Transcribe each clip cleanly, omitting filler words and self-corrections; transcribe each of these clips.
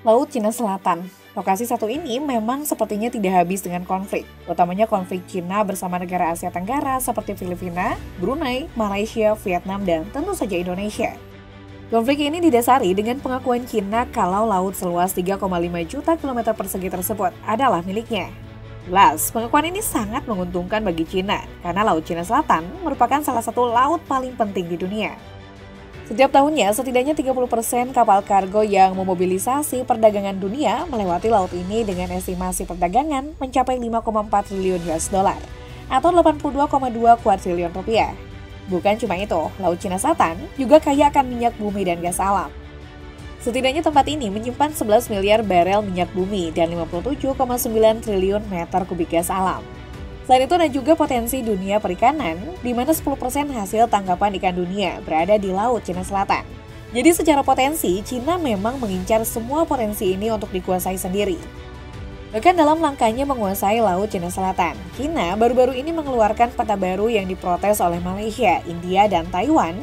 Laut Cina Selatan. Lokasi satu ini memang sepertinya tidak habis dengan konflik, utamanya konflik Cina bersama negara Asia Tenggara seperti Filipina, Brunei, Malaysia, Vietnam, dan tentu saja Indonesia. Konflik ini didasari dengan pengakuan Cina kalau laut seluas 3,5 juta kilometer persegi tersebut adalah miliknya. Jelas, pengakuan ini sangat menguntungkan bagi Cina, karena Laut Cina Selatan merupakan salah satu laut paling penting di dunia. Setiap tahunnya, setidaknya 30% kapal kargo yang memobilisasi perdagangan dunia melewati laut ini dengan estimasi perdagangan mencapai 5,4 triliun US dollar atau 82,2 kuadriliun rupiah. Bukan cuma itu, Laut Cina Selatan juga kaya akan minyak bumi dan gas alam. Setidaknya tempat ini menyimpan 11 miliar barel minyak bumi dan 57,9 triliun meter kubik gas alam. Selain itu ada juga potensi dunia perikanan, di mana 10% hasil tangkapan ikan dunia berada di Laut Cina Selatan. Jadi secara potensi, Cina memang mengincar semua potensi ini untuk dikuasai sendiri. Bahkan dalam langkahnya menguasai Laut Cina Selatan, Cina baru-baru ini mengeluarkan peta baru yang diprotes oleh Malaysia, India, dan Taiwan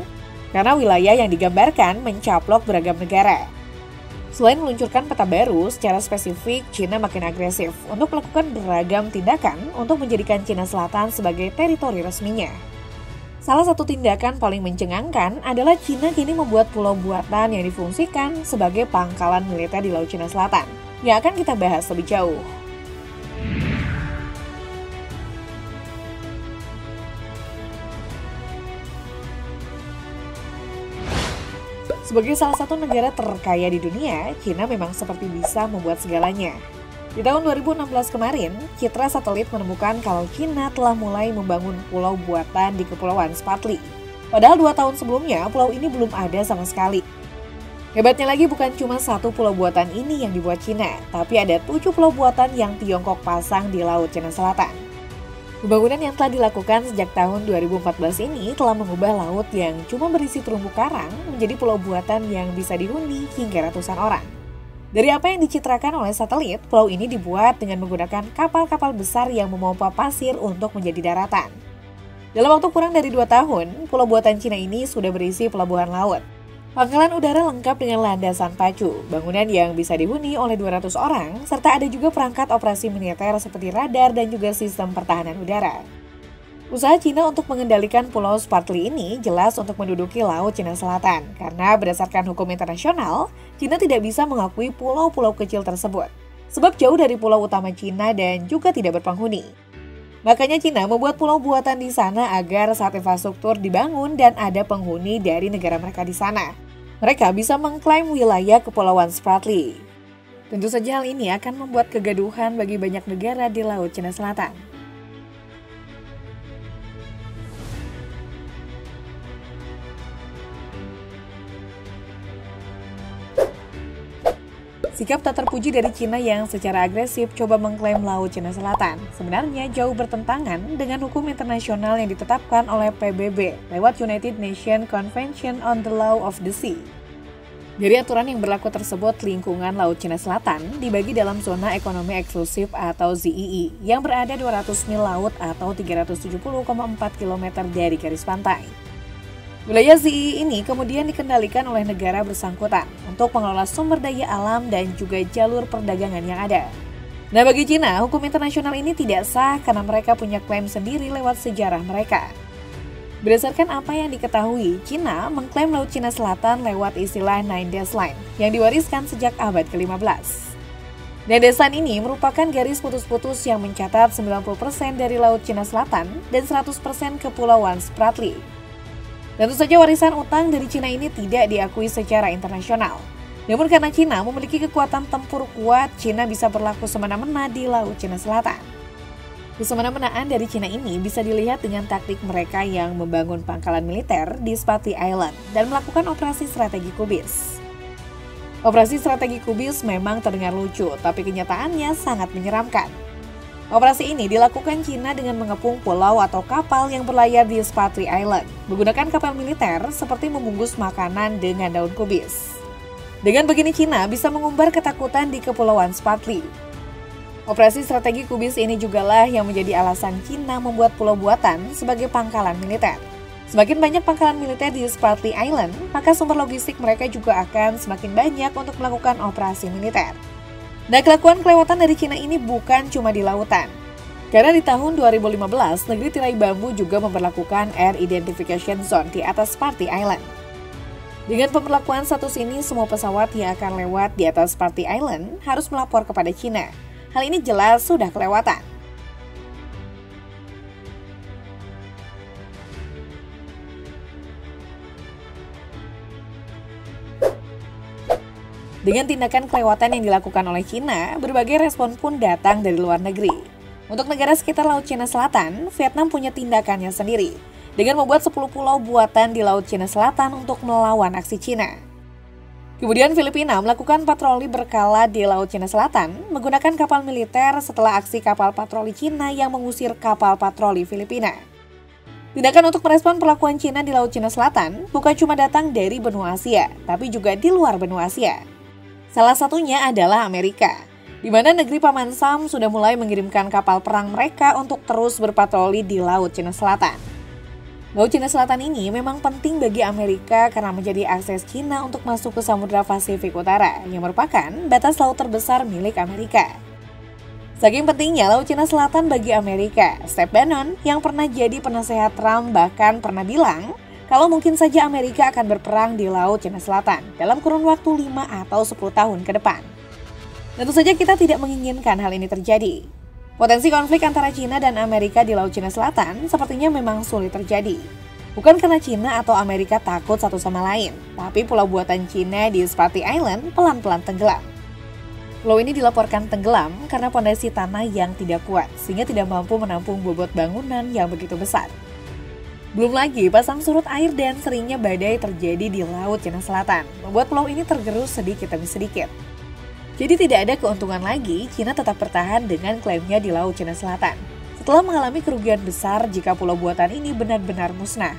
karena wilayah yang digambarkan mencaplok beragam negara. Selain meluncurkan peta baru, secara spesifik Cina makin agresif untuk melakukan beragam tindakan untuk menjadikan Cina Selatan sebagai teritori resminya. Salah satu tindakan paling mencengangkan adalah Cina kini membuat pulau buatan yang difungsikan sebagai pangkalan militer di Laut Cina Selatan, yang akan kita bahas lebih jauh. Sebagai salah satu negara terkaya di dunia, Cina memang seperti bisa membuat segalanya. Di tahun 2016 kemarin, Citra Satelit menemukan kalau Cina telah mulai membangun pulau buatan di Kepulauan Spratly. Padahal 2 tahun sebelumnya, pulau ini belum ada sama sekali. Hebatnya lagi bukan cuma satu pulau buatan ini yang dibuat Cina, tapi ada 7 pulau buatan yang Tiongkok pasang di Laut Cina Selatan. Pembangunan yang telah dilakukan sejak tahun 2014 ini telah mengubah laut yang cuma berisi terumbu karang menjadi pulau buatan yang bisa dihuni hingga ratusan orang. Dari apa yang dicitrakan oleh satelit, pulau ini dibuat dengan menggunakan kapal-kapal besar yang memompa pasir untuk menjadi daratan. Dalam waktu kurang dari 2 tahun, pulau buatan Cina ini sudah berisi pelabuhan laut, pangkalan udara lengkap dengan landasan pacu, bangunan yang bisa dihuni oleh 200 orang, serta ada juga perangkat operasi militer seperti radar dan juga sistem pertahanan udara. Usaha Cina untuk mengendalikan Pulau Spratly ini jelas untuk menduduki Laut Cina Selatan, karena berdasarkan hukum internasional, Cina tidak bisa mengakui pulau-pulau kecil tersebut, sebab jauh dari pulau utama Cina dan juga tidak berpenghuni. Makanya Cina membuat pulau buatan di sana agar saat infrastruktur dibangun dan ada penghuni dari negara mereka di sana, mereka bisa mengklaim wilayah Kepulauan Spratly. Tentu saja hal ini akan membuat kegaduhan bagi banyak negara di Laut Cina Selatan. Sikap tak terpuji dari Cina yang secara agresif coba mengklaim Laut Cina Selatan sebenarnya jauh bertentangan dengan hukum internasional yang ditetapkan oleh PBB lewat United Nations Convention on the Law of the Sea. Dari aturan yang berlaku tersebut, lingkungan Laut Cina Selatan dibagi dalam zona ekonomi eksklusif atau ZEE yang berada 200 mil laut atau 370,4 km dari garis pantai. Wilayah ZEE ini kemudian dikendalikan oleh negara bersangkutan untuk mengelola sumber daya alam dan juga jalur perdagangan yang ada. Nah, bagi Cina, hukum internasional ini tidak sah karena mereka punya klaim sendiri lewat sejarah mereka. Berdasarkan apa yang diketahui, Cina mengklaim Laut Cina Selatan lewat istilah Nine Dash Line yang diwariskan sejak abad ke-15. Nine Dash Line ini merupakan garis putus-putus yang mencatat 90% dari Laut Cina Selatan dan 100% Kepulauan Spratly. Tentu saja warisan utang dari Cina ini tidak diakui secara internasional. Namun karena Cina memiliki kekuatan tempur kuat, Cina bisa berlaku semena-mena di Laut Cina Selatan. Kesemena-menaan dari Cina ini bisa dilihat dengan taktik mereka yang membangun pangkalan militer di Spratly Island dan melakukan operasi strategi kubis. Operasi strategi kubis memang terdengar lucu, tapi kenyataannya sangat menyeramkan. Operasi ini dilakukan Cina dengan mengepung pulau atau kapal yang berlayar di Spratly Island, menggunakan kapal militer seperti membungkus makanan dengan daun kubis. Dengan begini Cina bisa mengumbar ketakutan di Kepulauan Spratly. Operasi strategi kubis ini jugalah yang menjadi alasan Cina membuat pulau buatan sebagai pangkalan militer. Semakin banyak pangkalan militer di Spratly Island, maka sumber logistik mereka juga akan semakin banyak untuk melakukan operasi militer. Nah, kelakuan kelewatan dari Cina ini bukan cuma di lautan. Karena di tahun 2015, negeri tirai bambu juga memperlakukan Air Identification Zone di atas Spratly Island. Dengan pemberlakuan status ini, semua pesawat yang akan lewat di atas Spratly Island harus melapor kepada Cina. Hal ini jelas sudah kelewatan. Dengan tindakan kelewatan yang dilakukan oleh Cina, berbagai respon pun datang dari luar negeri. Untuk negara sekitar Laut Cina Selatan, Vietnam punya tindakannya sendiri, dengan membuat 10 pulau buatan di Laut Cina Selatan untuk melawan aksi Cina. Kemudian Filipina melakukan patroli berkala di Laut Cina Selatan, menggunakan kapal militer setelah aksi kapal patroli Cina yang mengusir kapal patroli Filipina. Tindakan untuk merespon perlakuan Cina di Laut Cina Selatan bukan cuma datang dari benua Asia, tapi juga di luar benua Asia. Salah satunya adalah Amerika, di mana negeri Paman Sam sudah mulai mengirimkan kapal perang mereka untuk terus berpatroli di Laut Cina Selatan. Laut Cina Selatan ini memang penting bagi Amerika karena menjadi akses Cina untuk masuk ke Samudra Pasifik Utara, yang merupakan batas laut terbesar milik Amerika. Saking pentingnya Laut Cina Selatan bagi Amerika, Steve Bannon yang pernah jadi penasehat Trump bahkan pernah bilang, kalau mungkin saja Amerika akan berperang di Laut Cina Selatan dalam kurun waktu 5 atau 10 tahun ke depan. Tentu saja kita tidak menginginkan hal ini terjadi. Potensi konflik antara Cina dan Amerika di Laut Cina Selatan sepertinya memang sulit terjadi. Bukan karena Cina atau Amerika takut satu sama lain, tapi pulau buatan Cina di Spratly Island pelan-pelan tenggelam. Pulau ini dilaporkan tenggelam karena pondasi tanah yang tidak kuat, sehingga tidak mampu menampung bobot bangunan yang begitu besar. Belum lagi pasang surut air dan seringnya badai terjadi di Laut Cina Selatan, membuat pulau ini tergerus sedikit demi sedikit. Jadi tidak ada keuntungan lagi Cina tetap bertahan dengan klaimnya di Laut Cina Selatan, setelah mengalami kerugian besar jika pulau buatan ini benar-benar musnah.